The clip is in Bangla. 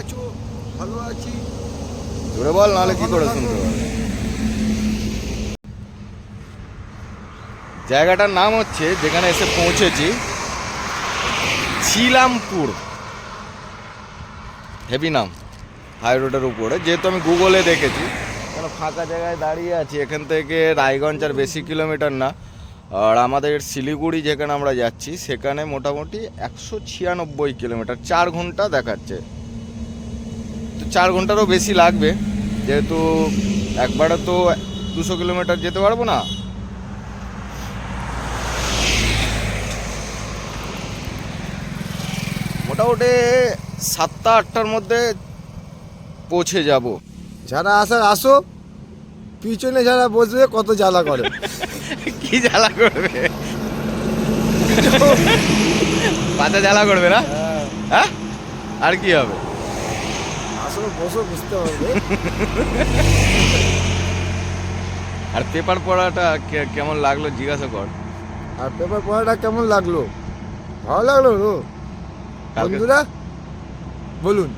আছো? ভালো আছি। জোরে বল, নাহলে কি করে শুনতে পারবে। জায়গাটার নাম হচ্ছে, যেখানে এসে পৌঁছেছি, ছিলামপুর। হেভি নাম, হাই রোডের উপরে। যেহেতু আমি গুগলে দেখেছি, কেন ফাঁকা জায়গায় দাঁড়িয়ে আছি। এখান থেকে রায়গঞ্জ আর বেশি কিলোমিটার না। আর আমাদের শিলিগুড়ি যেখানে আমরা যাচ্ছি, সেখানে মোটামুটি 196 কিলোমিটার, 4 ঘন্টা দেখাচ্ছে। তো 4 ঘন্টারও বেশি লাগবে, যেহেতু একবারে তো 200 কিলোমিটার যেতে পারবো না। মোটামুটি 7টা-8টার মধ্যে পৌঁছে যাব। যারা আসার আসো, পিছনে যারা বসবে কত জ্বালা করে। কি জ্বালা করবে? পাতা জ্বালা করবে না? হ্যাঁ, আর কি হবে? আসো, বসো, বুঝতে পারবে। আর পেপার পড়াটা কেমন লাগলো জিজ্ঞাসা কর। আর পেপার পড়াটা কেমন লাগলো? ভালো লাগলো তো? কালকে বন্ধুরা বলুন।